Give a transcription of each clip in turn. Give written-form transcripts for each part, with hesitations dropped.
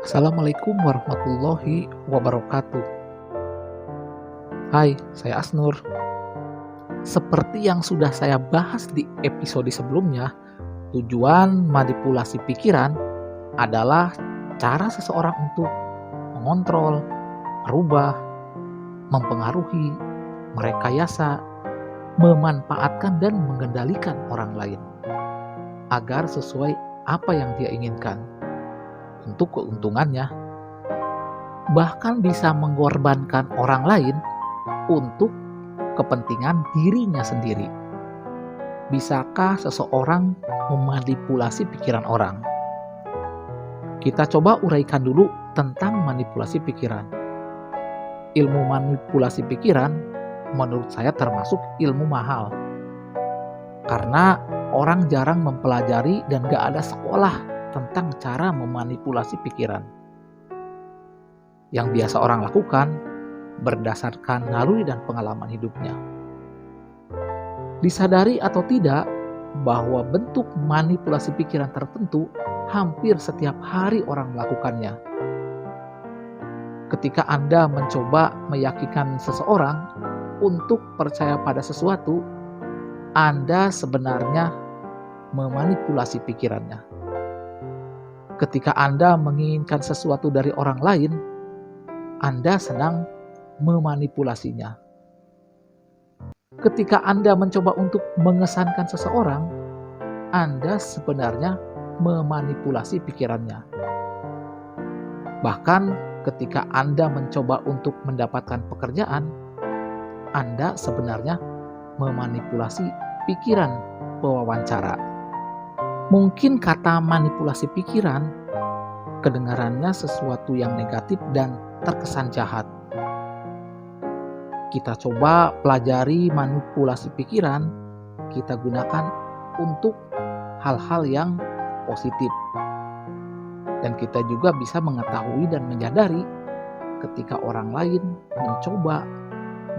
Assalamualaikum warahmatullahi wabarakatuh. Hai, saya Asnur. Seperti yang sudah saya bahas di episode sebelumnya, tujuan manipulasi pikiran adalah cara seseorang untuk mengontrol, merubah, mempengaruhi, merekayasa, memanfaatkan dan mengendalikan orang lain agar sesuai apa yang dia inginkan untuk keuntungannya, bahkan bisa mengorbankan orang lain untuk kepentingan dirinya sendiri. Bisakah seseorang memanipulasi pikiran orang? Kita coba uraikan dulu tentang manipulasi pikiran. Ilmu manipulasi pikiran menurut saya termasuk ilmu mahal. Karena orang jarang mempelajari dan gak ada sekolah tentang cara memanipulasi pikiran. Yang biasa orang lakukan berdasarkan naluri dan pengalaman hidupnya. Disadari atau tidak bahwa bentuk manipulasi pikiran tertentu hampir setiap hari orang melakukannya. Ketika Anda mencoba meyakinkan seseorang untuk percaya pada sesuatu, Anda sebenarnya memanipulasi pikirannya. Ketika Anda menginginkan sesuatu dari orang lain, Anda sedang memanipulasinya. Ketika Anda mencoba untuk mengesankan seseorang, Anda sebenarnya memanipulasi pikirannya. Bahkan ketika Anda mencoba untuk mendapatkan pekerjaan, Anda sebenarnya memanipulasi pikiran pewawancara. Mungkin kata manipulasi pikiran kedengarannya sesuatu yang negatif dan terkesan jahat. Kita coba pelajari manipulasi pikiran, kita gunakan untuk hal-hal yang positif. Dan kita juga bisa mengetahui dan menyadari ketika orang lain mencoba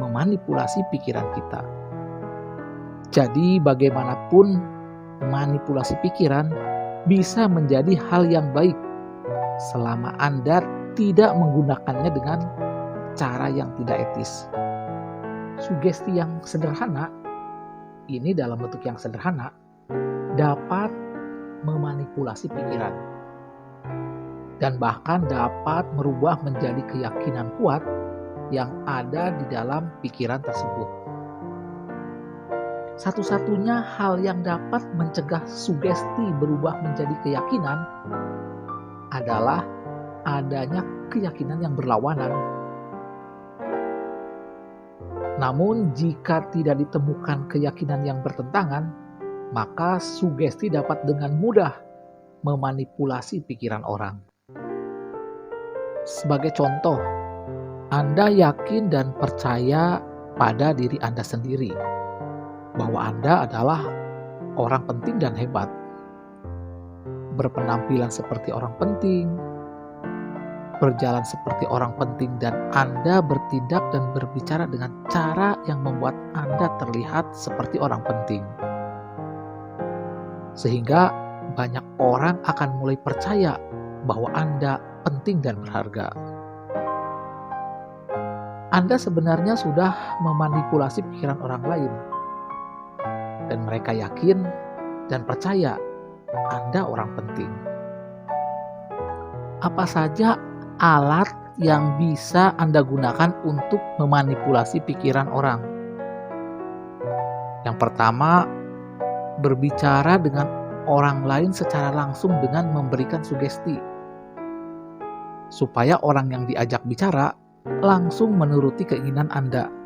memanipulasi pikiran kita. Jadi bagaimanapun manipulasi pikiran bisa menjadi hal yang baik selama Anda tidak menggunakannya dengan cara yang tidak etis. Sugesti yang sederhana, ini dalam bentuk yang sederhana, dapat memanipulasi pikiran dan bahkan dapat merubah menjadi keyakinan kuat yang ada di dalam pikiran tersebut. Satu-satunya hal yang dapat mencegah sugesti berubah menjadi keyakinan adalah adanya keyakinan yang berlawanan. Namun jika tidak ditemukan keyakinan yang bertentangan, maka sugesti dapat dengan mudah memanipulasi pikiran orang. Sebagai contoh, Anda yakin dan percaya pada diri Anda sendiri bahwa Anda adalah orang penting dan hebat, berpenampilan seperti orang penting, berjalan seperti orang penting, dan Anda bertindak dan berbicara dengan cara yang membuat Anda terlihat seperti orang penting. Sehingga banyak orang akan mulai percaya bahwa Anda penting dan berharga. Anda sebenarnya sudah memanipulasi pikiran orang lain, dan mereka yakin dan percaya Anda orang penting. Apa saja alat yang bisa Anda gunakan untuk memanipulasi pikiran orang? Yang pertama, berbicara dengan orang lain secara langsung dengan memberikan sugesti, supaya orang yang diajak bicara langsung menuruti keinginan Anda.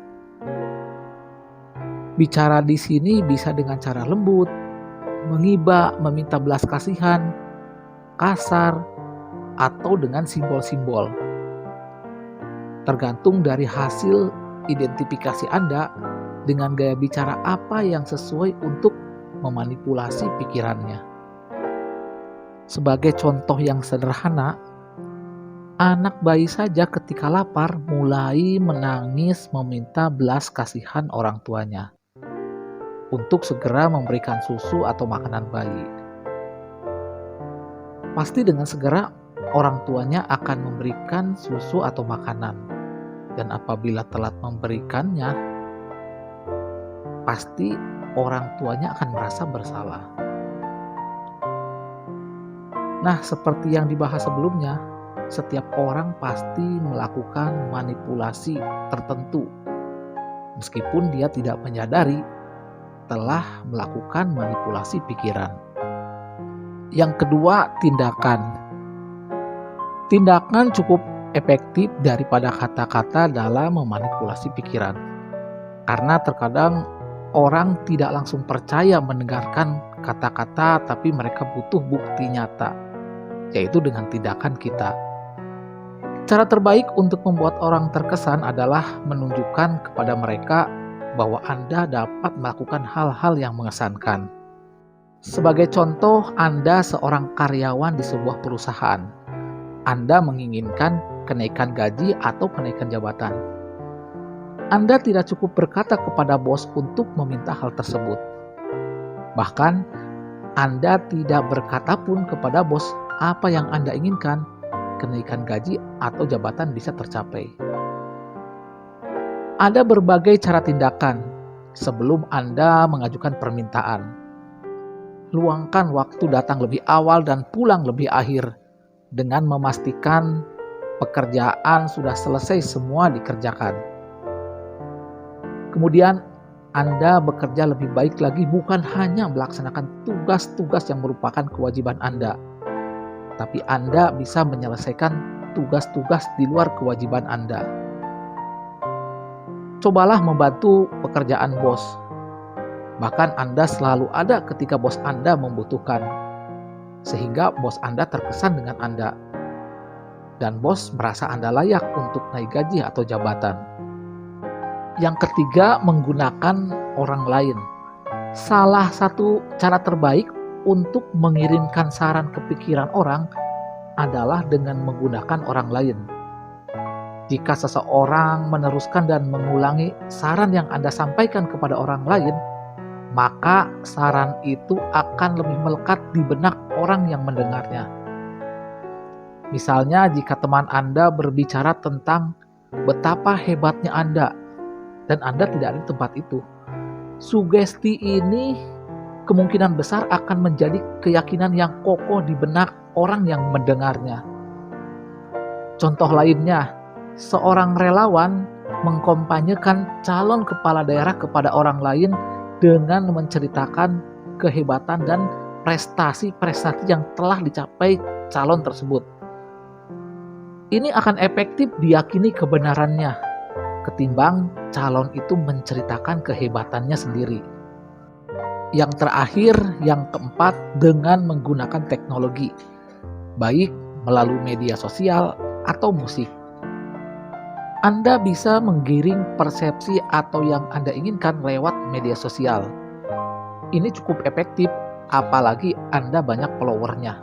Bicara di sini bisa dengan cara lembut, mengiba, meminta belas kasihan, kasar, atau dengan simbol-simbol. Tergantung dari hasil identifikasi Anda dengan gaya bicara apa yang sesuai untuk memanipulasi pikirannya. Sebagai contoh yang sederhana, anak bayi saja ketika lapar mulai menangis meminta belas kasihan orang tuanya untuk segera memberikan susu atau makanan bayi. Pasti dengan segera orang tuanya akan memberikan susu atau makanan. Dan apabila telat memberikannya, pasti orang tuanya akan merasa bersalah. Nah, seperti yang dibahas sebelumnya, setiap orang pasti melakukan manipulasi tertentu, meskipun dia tidak menyadari telah melakukan manipulasi pikiran. Yang kedua, tindakan. Tindakan cukup efektif daripada kata-kata dalam memanipulasi pikiran. Karena terkadang orang tidak langsung percaya mendengarkan kata-kata, tapi mereka butuh bukti nyata, yaitu dengan tindakan kita. Cara terbaik untuk membuat orang terkesan adalah menunjukkan kepada mereka bahwa Anda dapat melakukan hal-hal yang mengesankan. Sebagai contoh, Anda seorang karyawan di sebuah perusahaan. Anda menginginkan kenaikan gaji atau kenaikan jabatan. Anda tidak cukup berkata kepada bos untuk meminta hal tersebut. Bahkan, Anda tidak berkata pun kepada bos apa yang Anda inginkan, kenaikan gaji atau jabatan bisa tercapai. Ada berbagai cara tindakan sebelum Anda mengajukan permintaan. Luangkan waktu datang lebih awal dan pulang lebih akhir dengan memastikan pekerjaan sudah selesai semua dikerjakan. Kemudian Anda bekerja lebih baik lagi, bukan hanya melaksanakan tugas-tugas yang merupakan kewajiban Anda, tapi Anda bisa menyelesaikan tugas-tugas di luar kewajiban Anda. Cobalah membantu pekerjaan bos. Bahkan Anda selalu ada ketika bos Anda membutuhkan, sehingga bos Anda terkesan dengan Anda. Dan bos merasa Anda layak untuk naik gaji atau jabatan. Yang ketiga, menggunakan orang lain. Salah satu cara terbaik untuk mengirimkan saran ke pikiran orang adalah dengan menggunakan orang lain. Jika seseorang meneruskan dan mengulangi saran yang Anda sampaikan kepada orang lain, maka saran itu akan lebih melekat di benak orang yang mendengarnya. Misalnya, jika teman Anda berbicara tentang betapa hebatnya Anda dan Anda tidak ada di tempat itu, sugesti ini kemungkinan besar akan menjadi keyakinan yang kokoh di benak orang yang mendengarnya. Contoh lainnya, seorang relawan mengkampanyekan calon kepala daerah kepada orang lain dengan menceritakan kehebatan dan prestasi-prestasi yang telah dicapai calon tersebut. Ini akan efektif diyakini kebenarannya, ketimbang calon itu menceritakan kehebatannya sendiri. Yang terakhir, yang keempat, dengan menggunakan teknologi, baik melalui media sosial atau musik. Anda bisa menggiring persepsi atau yang Anda inginkan lewat media sosial. Ini cukup efektif, apalagi Anda banyak followernya.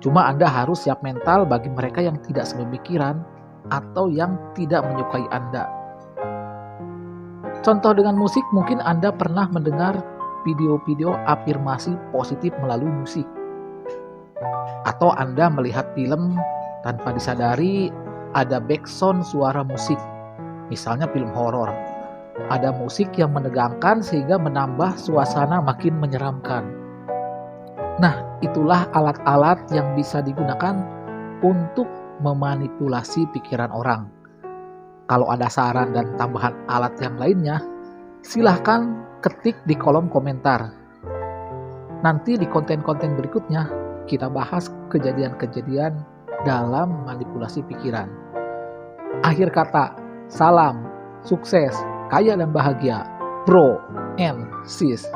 Cuma Anda harus siap mental bagi mereka yang tidak sepemikiran atau yang tidak menyukai Anda. Contoh dengan musik, mungkin Anda pernah mendengar video-video afirmasi positif melalui musik. Atau Anda melihat film tanpa disadari ada background suara musik, misalnya film horor. Ada musik yang menegangkan sehingga menambah suasana makin menyeramkan. Nah, itulah alat-alat yang bisa digunakan untuk memanipulasi pikiran orang. Kalau ada saran dan tambahan alat yang lainnya, silahkan ketik di kolom komentar. Nanti di konten-konten berikutnya kita bahas kejadian-kejadian dalam manipulasi pikiran. Akhir kata, salam, sukses, kaya dan bahagia, bro and sis.